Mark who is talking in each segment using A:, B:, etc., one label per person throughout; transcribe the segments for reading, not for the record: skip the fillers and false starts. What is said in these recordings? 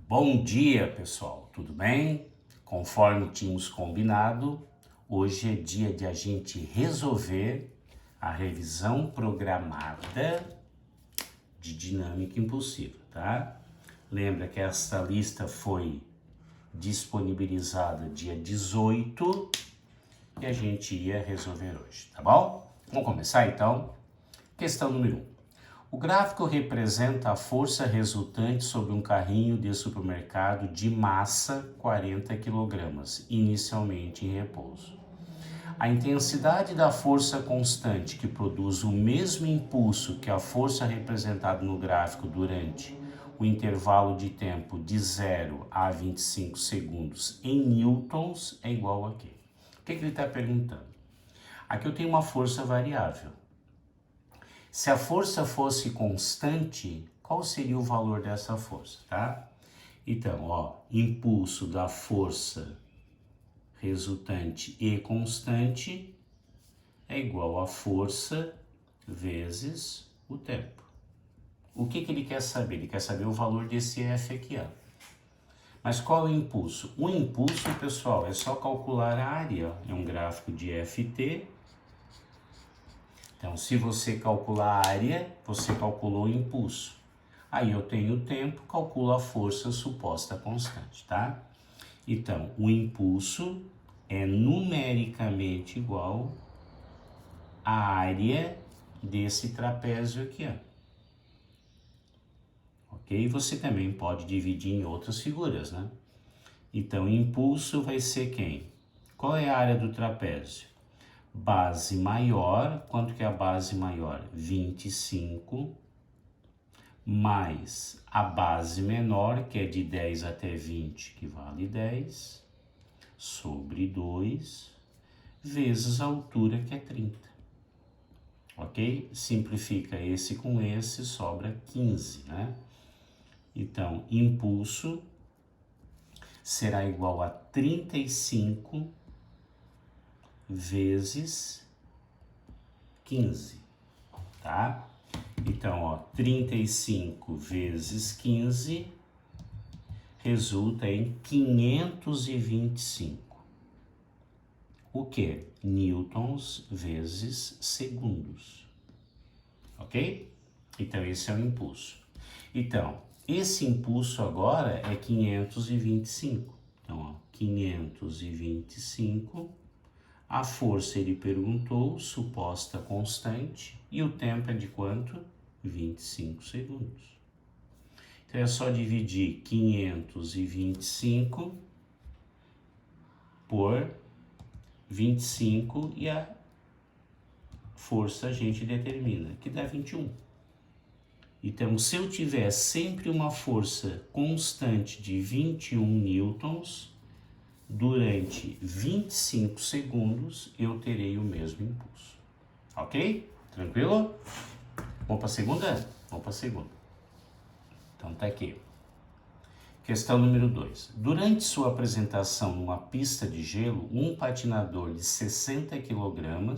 A: Bom dia, pessoal, tudo bem? Conforme tínhamos combinado, hoje é dia de a gente resolver a revisão programada de dinâmica impulsiva, tá? Lembra que essa lista foi disponibilizada dia 18 e a gente ia resolver hoje, tá bom? Vamos começar então? Questão número 1. O gráfico representa a força resultante sobre um carrinho de supermercado de massa 40 kg, inicialmente em repouso. A intensidade da força constante que produz o mesmo impulso que a força representada no gráfico durante o intervalo de tempo de 0 a 25 segundos em newtons é igual a quê? O que ele está perguntando? Aqui eu tenho uma força variável. Se a força fosse constante, qual seria o valor dessa força, tá? Então, impulso da força resultante e constante é igual a força vezes o tempo. O que ele quer saber? Ele quer saber o valor desse F aqui, ó. Mas qual é o impulso? O impulso, pessoal, é só calcular a área. É um gráfico de Ft. Então, se você calcular a área, você calculou o impulso. Aí eu tenho o tempo, calculo a força suposta constante, tá? Então, o impulso é numericamente igual à área desse trapézio aqui, ó. Ok? Você também pode dividir em outras figuras, né? Então, impulso vai ser quem? Qual é a área do trapézio? Base maior, quanto que é a base maior? 25, mais a base menor, que é de 10 até 20, que vale 10, sobre 2, vezes a altura, que é 30. Ok? Simplifica esse com esse, sobra 15, né? Então, impulso será igual a 35 vezes 15, tá? Então, 35 vezes 15 resulta em 525. O que? Newtons vezes segundos. Ok? Então, esse é o impulso. Então, esse impulso agora é 525. Então, 525. A força, ele perguntou, suposta constante, e o tempo é de quanto? 25 segundos. Então é só dividir 525 por 25 e a força a gente determina, que dá 21. Então, se eu tiver sempre uma força constante de 21 newtons, durante 25 segundos, eu terei o mesmo impulso. Ok? Tranquilo? Vamos para a segunda? Vamos para a segunda. Então tá aqui. Questão número 2. Durante sua apresentação numa pista de gelo, um patinador de 60 kg,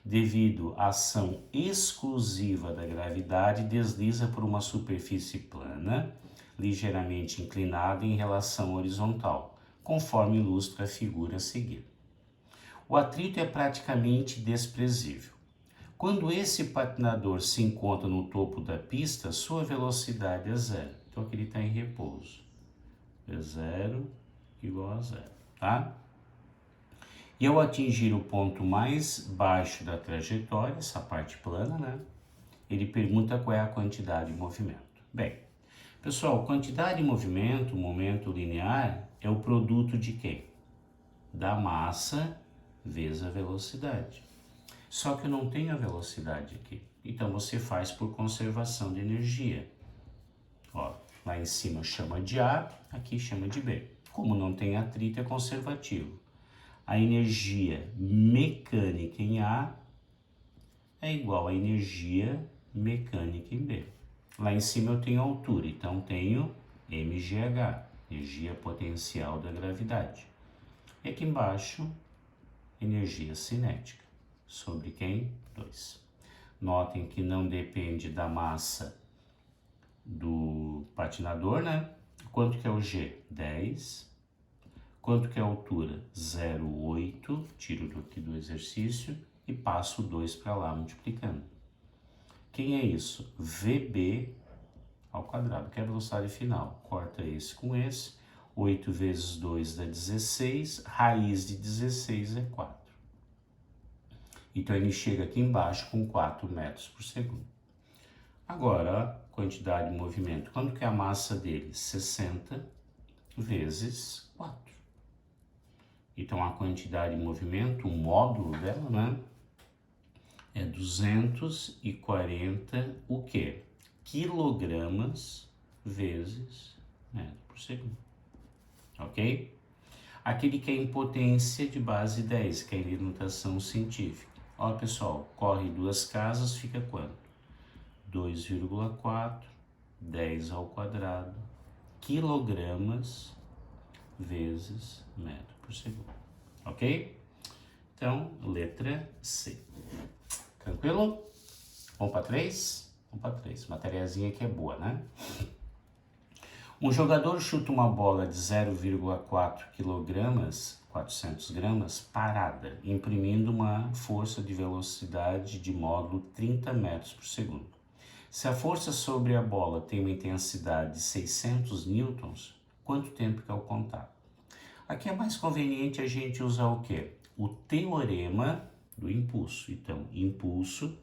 A: devido à ação exclusiva da gravidade, desliza por uma superfície plana, ligeiramente inclinada em relação horizontal, conforme ilustra a figura a seguir. O atrito é praticamente desprezível. Quando esse patinador se encontra no topo da pista, sua velocidade é zero. Então aqui ele está em repouso. É zero igual a zero, tá? E ao atingir o ponto mais baixo da trajetória, essa parte plana, né? Ele pergunta qual é a quantidade de movimento. Bem, pessoal, quantidade de movimento, momento linear, é o produto de quem? Da massa vezes a velocidade. Só que eu não tenho a velocidade aqui. Então você faz por conservação de energia. Lá em cima chama de A, aqui chama de B. Como não tem atrito, é conservativo. A energia mecânica em A é igual à energia mecânica em B. Lá em cima eu tenho altura, então tenho mgh, energia potencial da gravidade. E aqui embaixo, energia cinética. Sobre quem? 2. Notem que não depende da massa do patinador, né? Quanto que é o G? 10. Quanto que é a altura? 0,8. Tiro aqui do exercício e passo o 2 para lá multiplicando. Quem é isso? VB ao quadrado, que é a velocidade final. Corta esse com esse. 8 vezes 2 dá 16. Raiz de 16 é 4. Então ele chega aqui embaixo com 4 metros por segundo. Agora, a quantidade de movimento. Quanto que é a massa dele? 60 vezes 4. Então a quantidade de movimento, o módulo dela, né? É 240 o quê? Quilogramas vezes metro por segundo. Ok? Aquele que é em potência de base 10, que é em notação científica. Ó, pessoal, corre duas casas, fica quanto? 2,4, 10 ao quadrado, quilogramas vezes metro por segundo. Ok? Então, letra C. Tranquilo? Vamos para 3? Vamos para 3. Matériazinha que é boa, né? Um jogador chuta uma bola de 0,4 kg, 400 gramas, parada, imprimindo uma força de velocidade de módulo 30 metros por segundo. Se a força sobre a bola tem uma intensidade de 600 newtons, quanto tempo que é o contato? Aqui é mais conveniente a gente usar o quê? O teorema do impulso. Então, impulso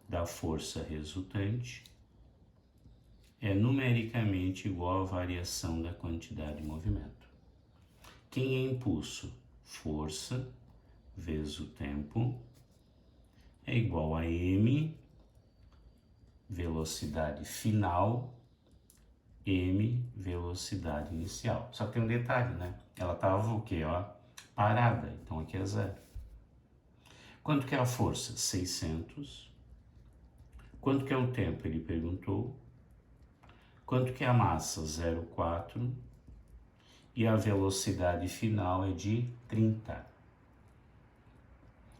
A: da força resultante é numericamente igual à variação da quantidade de movimento. Quem é impulso? Força vezes o tempo é igual a m, velocidade final, m, velocidade inicial. Só que tem um detalhe, né? Ela estava o quê? Ó, parada, então aqui é 0. Quanto que é a força? 600. Quanto que é o tempo? Ele perguntou. Quanto que é a massa? 0,4. E a velocidade final é de 30.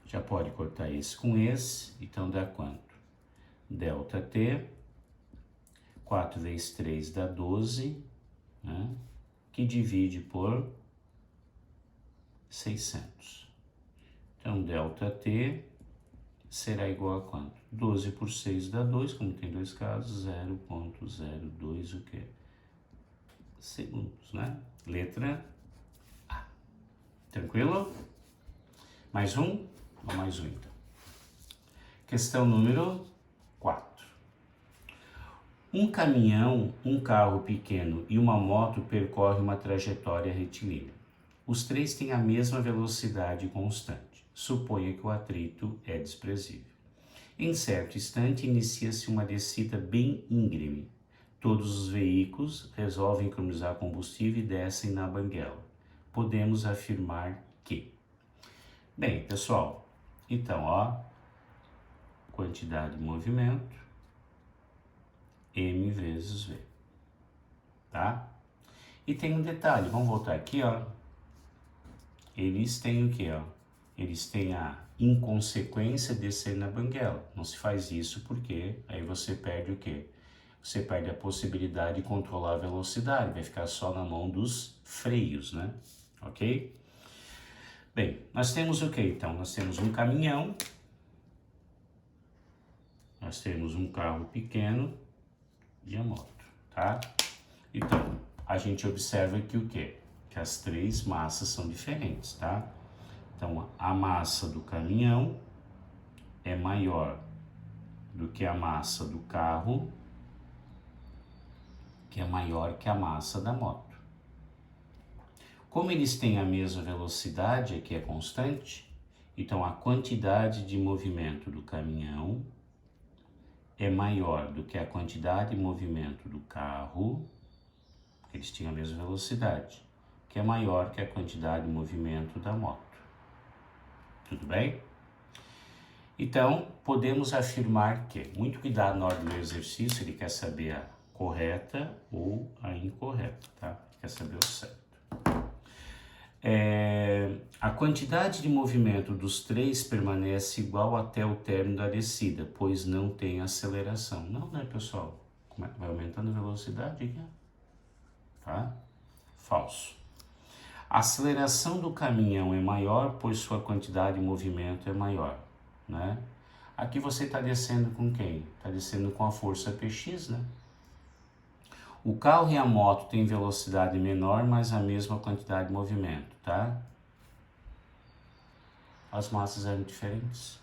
A: Já pode cortar esse com esse, então dá quanto? Delta T, 4 vezes 3 dá 12, né? Que divide por 600. Então, delta T será igual a quanto? 12 por 6 dá 2, como tem dois casos, 0,02 o quê? Segundos, né? Letra A. Tranquilo? Mais um? Ou mais um, então. Questão número 4. Um caminhão, um carro pequeno e uma moto percorrem uma trajetória retilínea. Os três têm a mesma velocidade constante. Suponha que o atrito é desprezível. Em certo instante, inicia-se uma descida bem íngreme. Todos os veículos resolvem economizar combustível e descem na banguela. Podemos afirmar que... Bem, pessoal, então, ó, quantidade de movimento, m vezes v, tá? E tem um detalhe, vamos voltar aqui, ó. Eles têm o quê, ó? Eles têm a inconsequência de descer na banguela. Não se faz isso porque aí você perde o quê? Você perde a possibilidade de controlar a velocidade, vai ficar só na mão dos freios, né? Ok? Bem, nós temos o que então? Nós temos um caminhão, nós temos um carro pequeno e a moto, tá? Então, a gente observa aqui o quê? Que as três massas são diferentes, tá? Então, a massa do caminhão é maior do que a massa do carro, que é maior que a massa da moto. Como eles têm a mesma velocidade, aqui é constante, então a quantidade de movimento do caminhão é maior do que a quantidade de movimento do carro, porque eles tinham a mesma velocidade, que é maior que a quantidade de movimento da moto. Tudo bem? Então, podemos afirmar que, muito cuidado na hora do exercício, ele quer saber a correta ou a incorreta, tá? Ele quer saber o certo. A quantidade de movimento dos três permanece igual até o término da descida, pois não tem aceleração. Não, né, pessoal? Vai aumentando a velocidade aqui, tá? Falso. A aceleração do caminhão é maior, pois sua quantidade de movimento é maior, né? Aqui você está descendo com quem? Está descendo com a força Px, né? O carro e a moto têm velocidade menor, mas a mesma quantidade de movimento, tá? As massas eram diferentes.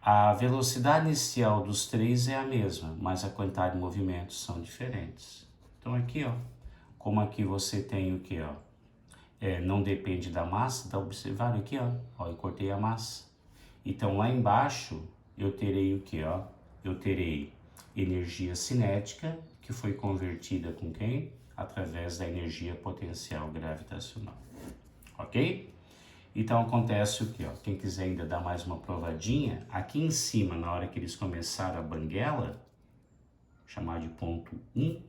A: A velocidade inicial dos três é a mesma, mas a quantidade de movimentos são diferentes. Então aqui, ó, como aqui você tem o que, ó? Não depende da massa, tá observando aqui, ó, eu cortei a massa. Então lá embaixo eu terei o que, ó? Eu terei energia cinética, que foi convertida com quem? Através da energia potencial gravitacional, ok? Então acontece o que, ó? Quem quiser ainda dar mais uma provadinha, aqui em cima, na hora que eles começaram a banguela, chamar de ponto 1,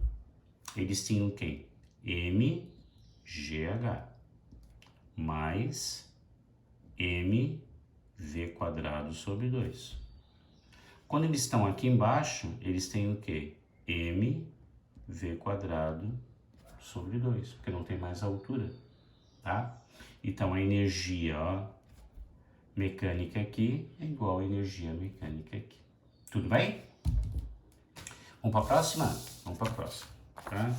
A: eles tinham o quê? mgh mais mv² sobre 2. Quando eles estão aqui embaixo, eles têm o quê? mv² sobre 2, porque não tem mais altura, tá? Então a energia, ó, mecânica aqui é igual a energia mecânica aqui. Tudo bem? Vamos para a próxima? Vamos para a próxima, tá?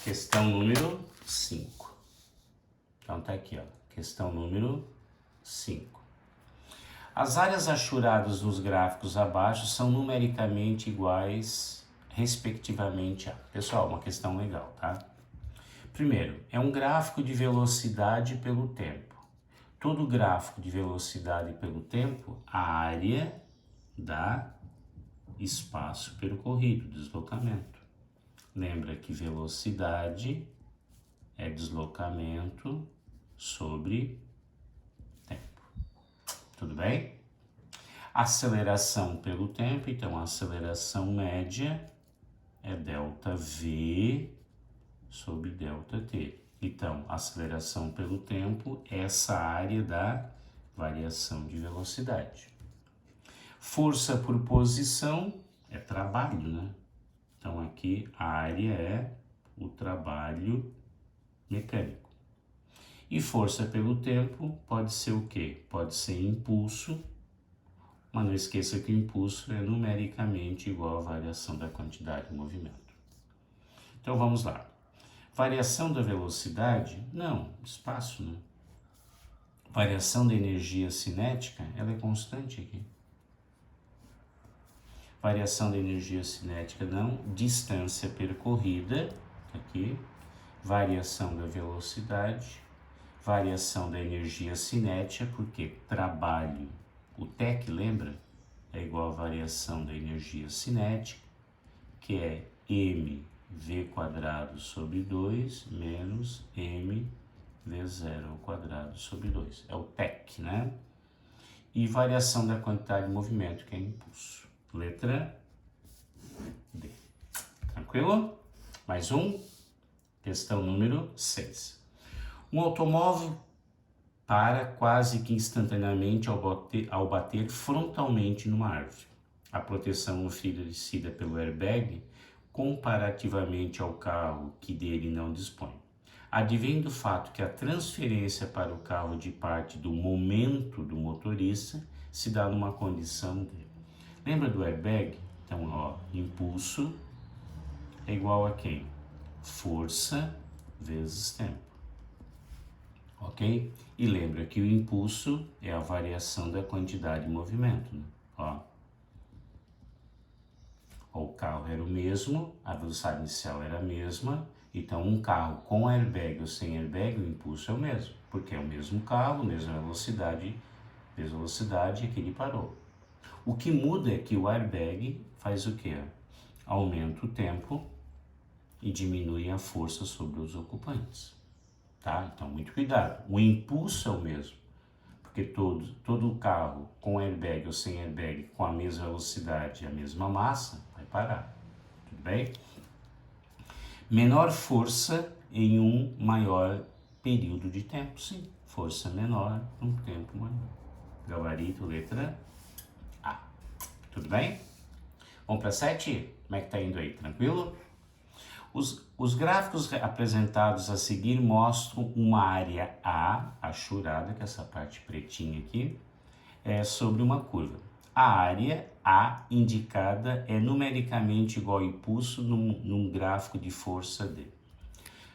A: Questão número 5. Então tá aqui, ó, questão número 5. As áreas achuradas nos gráficos abaixo são numericamente iguais, respectivamente a... Pessoal, uma questão legal, tá? Primeiro, é um gráfico de velocidade pelo tempo. Todo gráfico de velocidade pelo tempo, a área dá espaço percorrido, deslocamento. Lembra que velocidade é deslocamento sobre tempo. Tudo bem? Aceleração pelo tempo, então a aceleração média é ΔV sobre ΔT. Então, aceleração pelo tempo é essa área da variação de velocidade. Força por posição é trabalho, né? Então aqui a área é o trabalho mecânico. E força pelo tempo pode ser o quê? Pode ser impulso, mas não esqueça que o impulso é numericamente igual à variação da quantidade de movimento. Então vamos lá. Variação da velocidade? Não, espaço, né? Variação da energia cinética, ela é constante aqui. Variação da energia cinética não, distância percorrida, aqui, variação da velocidade, variação da energia cinética, porque trabalho, o TEC, lembra? É igual a variação da energia cinética, que é mv² sobre 2 menos mv0² sobre 2. É o TEC, né? E variação da quantidade de movimento, que é impulso. Letra D. Tranquilo? Mais um. Questão número 6. Um automóvel para quase que instantaneamente ao bater frontalmente numa árvore. A proteção oferecida pelo airbag comparativamente ao carro que dele não dispõe. Advém do fato que a transferência para o carro de parte do momento do motorista se dá numa condição de... Lembra do airbag? Então, ó, impulso é igual a quem? Força vezes tempo. Ok? E lembra que o impulso é a variação da quantidade de movimento, né? Ó. O carro era o mesmo, a velocidade inicial era a mesma, então um carro com airbag ou sem airbag, o impulso é o mesmo, porque é o mesmo carro, mesma velocidade, é que ele parou. O que muda é que o airbag faz o quê? Aumenta o tempo e diminui a força sobre os ocupantes, tá? Então, muito cuidado. O impulso é o mesmo, porque todo carro com airbag ou sem airbag, com a mesma velocidade e a mesma massa, vai parar, tudo bem? Menor força em um maior período de tempo, sim. Força menor num tempo maior. Gabarito, letra A. Tudo bem? Vamos para 7? Como é que tá indo aí? Tranquilo? Os gráficos apresentados a seguir mostram uma área A, achurada, que é essa parte pretinha aqui, sobre uma curva. A área A indicada é numericamente igual ao impulso num gráfico de força D.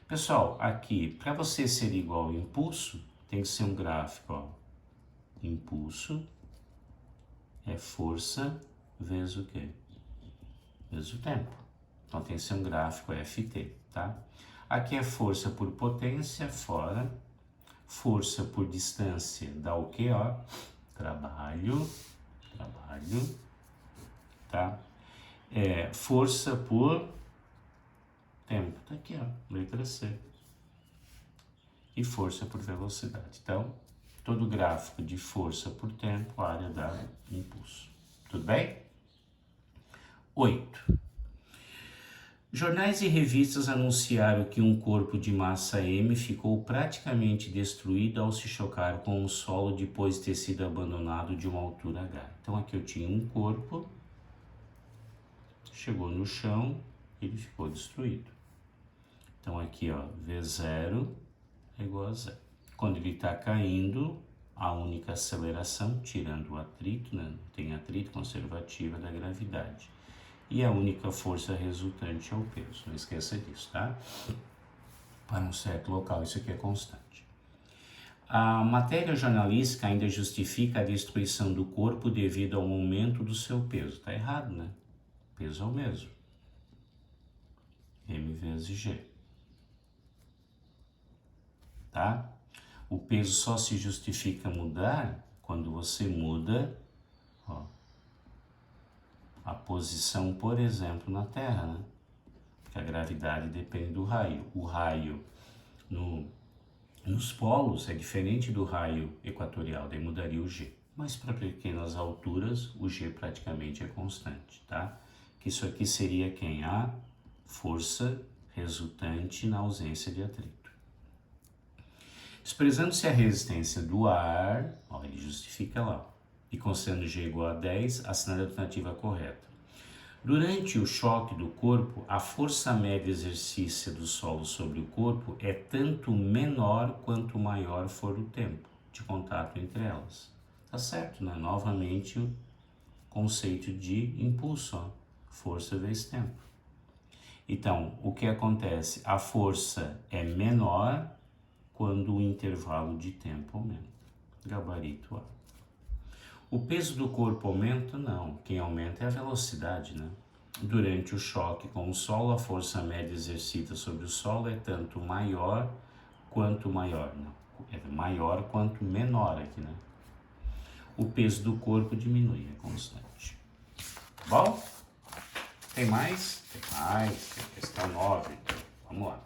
A: Pessoal, aqui, para você ser igual ao impulso, tem que ser um gráfico, ó. Impulso é força vezes o quê? Vezes o tempo. Então tem que ser um gráfico FT, tá? Aqui é força por potência, fora. Força por distância dá o quê, ó? Trabalho, tá? Força por tempo, tá aqui, ó, letra C. E força por velocidade. Então, todo gráfico de força por tempo, a área dá impulso. Tudo bem? 8. Jornais e revistas anunciaram que um corpo de massa M ficou praticamente destruído ao se chocar com o solo depois de ter sido abandonado de uma altura H. Então aqui eu tinha um corpo, chegou no chão, ele ficou destruído. Então aqui, ó, V0 é igual a zero. Quando ele está caindo, a única aceleração, tirando o atrito, né? Não tem atrito conservativa da gravidade. E a única força resultante é o peso. Não esqueça disso, tá? Para um certo local, isso aqui é constante. A matéria jornalística ainda justifica a destruição do corpo devido ao aumento do seu peso. Tá errado, né? O peso é o mesmo. M vezes G. Tá? O peso só se justifica mudar quando você muda, ó, a posição, por exemplo, na Terra, né? Porque a gravidade depende do raio. O raio nos polos é diferente do raio equatorial, daí mudaria o G. Mas para pequenas alturas, o G praticamente é constante, tá? Que isso aqui seria quem? A força resultante na ausência de atrito. Expressando-se a resistência do ar, ó, ele justifica lá, e considerando G igual a 10, assinale a alternativa correta. Durante o choque do corpo, a força média exercícia do solo sobre o corpo é tanto menor quanto maior for o tempo de contato entre elas. Tá certo, né? Novamente o conceito de impulso, ó, força vezes tempo. Então, o que acontece? A força é menor quando o intervalo de tempo aumenta. Gabarito A. O peso do corpo aumenta? Não. Quem aumenta é a velocidade, né? Durante o choque com o solo, a força média exercida sobre o solo é tanto maior quanto maior. Não. É maior quanto menor aqui, né? O peso do corpo diminui, é constante. Tá bom? Tem mais? Tem mais. Tem questão 9. Vamos lá.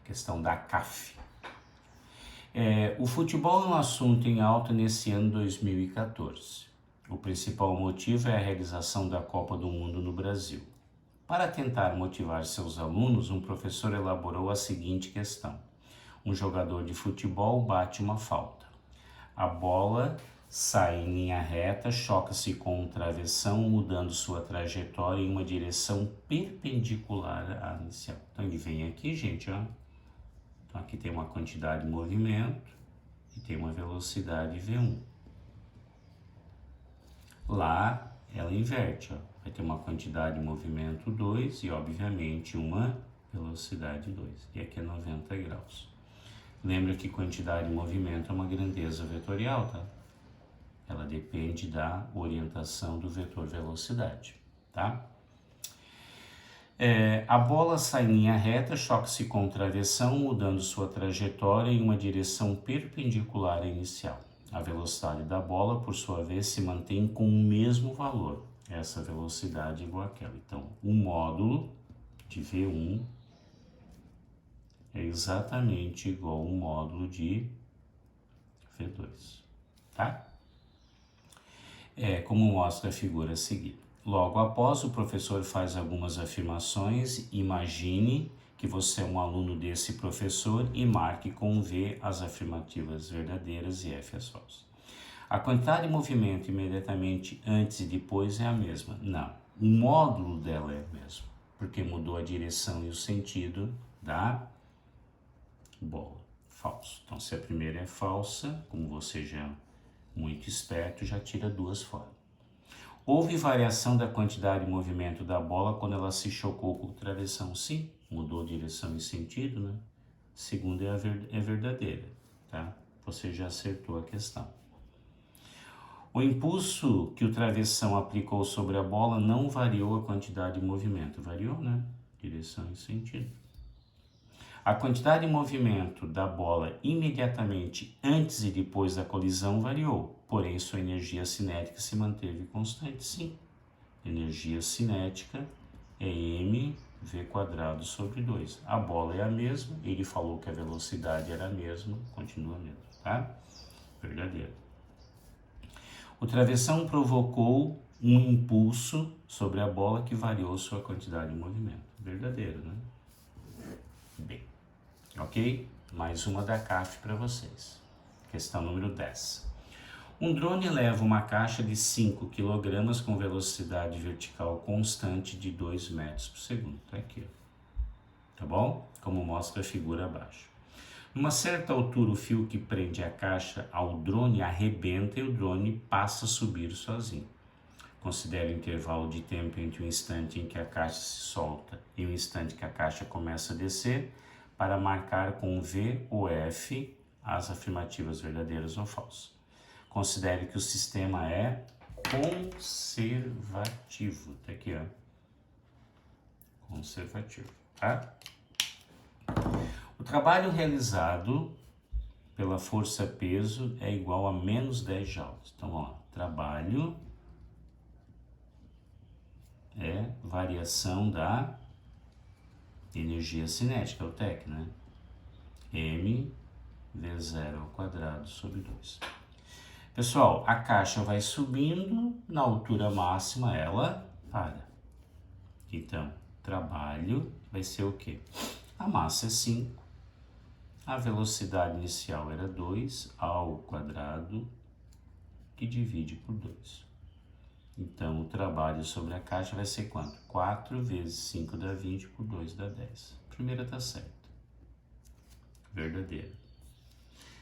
A: Questão da CAF. O futebol é um assunto em alta nesse ano 2014. O principal motivo é a realização da Copa do Mundo no Brasil. Para tentar motivar seus alunos, um professor elaborou a seguinte questão. Um jogador de futebol bate uma falta. A bola sai em linha reta, choca-se com um travessão, mudando sua trajetória em uma direção perpendicular à inicial. Então ele vem aqui, gente, ó. Então aqui tem uma quantidade de movimento e tem uma velocidade V1. Lá ela inverte, ó. Vai ter uma quantidade de movimento 2 e obviamente uma velocidade 2. E aqui é 90 graus. Lembra que quantidade de movimento é uma grandeza vetorial, tá? Ela depende da orientação do vetor velocidade, tá? A bola sai em linha reta, choca-se com o travessão, mudando sua trajetória em uma direção perpendicular à inicial. A velocidade da bola, por sua vez, se mantém com o mesmo valor. Essa velocidade é igual àquela. Então, o módulo de V1 é exatamente igual ao módulo de V2, tá? Como mostra a figura a seguir. Logo após, o professor faz algumas afirmações. Imagine que você é um aluno desse professor e marque com V as afirmativas verdadeiras e F as falsas. A quantidade de movimento imediatamente antes e depois é a mesma? Não. O módulo dela é o mesmo, porque mudou a direção e o sentido da bola. Falso. Então, se a primeira é falsa, como você já é muito esperto, já tira duas fora. Houve variação da quantidade de movimento da bola quando ela se chocou com o travessão? Sim, mudou direção e sentido, né? Segunda é verdadeira, tá? Você já acertou a questão. O impulso que o travessão aplicou sobre a bola não variou a quantidade de movimento. Variou, né? Direção e sentido. A quantidade de movimento da bola imediatamente antes e depois da colisão variou, porém sua energia cinética se manteve constante. Sim, energia cinética é mv² sobre 2. A bola é a mesma, ele falou que a velocidade era a mesma, continua a mesma, tá? Verdadeiro. O travessão provocou um impulso sobre a bola que variou sua quantidade de movimento. Verdadeiro, né? Bem, ok? Mais uma da CAF para vocês. Questão número 10. Um drone leva uma caixa de 5 kg com velocidade vertical constante de 2 metros por segundo. Tá aqui, ó. Tá bom? Como mostra a figura abaixo. Numa certa altura, o fio que prende a caixa ao drone arrebenta e o drone passa a subir sozinho. Considere o intervalo de tempo entre o instante em que a caixa se solta e o instante que a caixa começa a descer para marcar com V ou F as afirmativas verdadeiras ou falsas. Considere que o sistema é conservativo. Tá aqui, ó. Conservativo, tá? O trabalho realizado pela força-peso é igual a menos 10 joules. Então, ó, trabalho é variação da energia cinética, o TEC, né? mv² sobre 2. Pessoal, a caixa vai subindo, na altura máxima ela para. Então, trabalho vai ser o quê? A massa é 5, a velocidade inicial era 2 ao quadrado, que divide por 2. Então, o trabalho sobre a caixa vai ser quanto? 4 vezes 5 dá 20 por 2 dá 10. A primeira está certa. Verdadeira.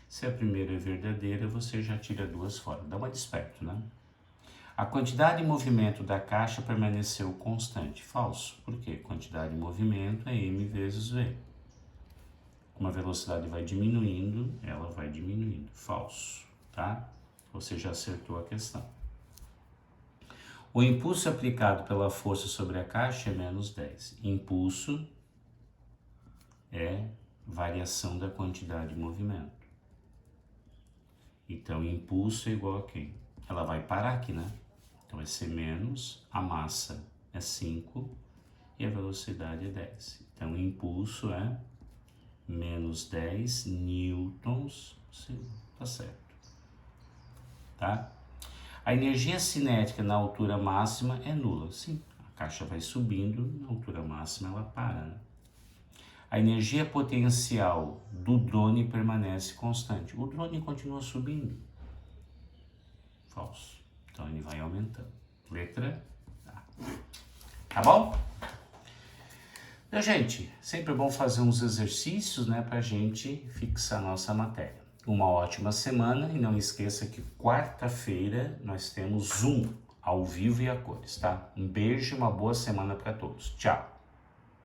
A: Se a primeira é verdadeira, você já tira duas fora. Dá uma de esperto, né? A quantidade de movimento da caixa permaneceu constante. Falso. Por quê? Quantidade de movimento é m vezes v. Como a velocidade vai diminuindo, ela vai diminuindo. Falso, tá? Você já acertou a questão. O impulso aplicado pela força sobre a caixa é menos 10. Impulso é variação da quantidade de movimento. Então, impulso é igual a quem? Ela vai parar aqui, né? Então, vai ser menos, a massa é 5 e a velocidade é 10. Então, o impulso é menos 10 newtons, tá certo, tá? A energia cinética na altura máxima é nula. Sim, a caixa vai subindo, na altura máxima ela para, né? A energia potencial do drone permanece constante. O drone continua subindo. Falso. Então ele vai aumentando. Letra A. Tá bom? Então, gente, sempre é bom fazer uns exercícios, né, pra gente fixar nossa matéria. Uma ótima semana e não esqueça que quarta-feira nós temos Zoom ao vivo e a cores, tá? Um beijo e uma boa semana para todos. Tchau!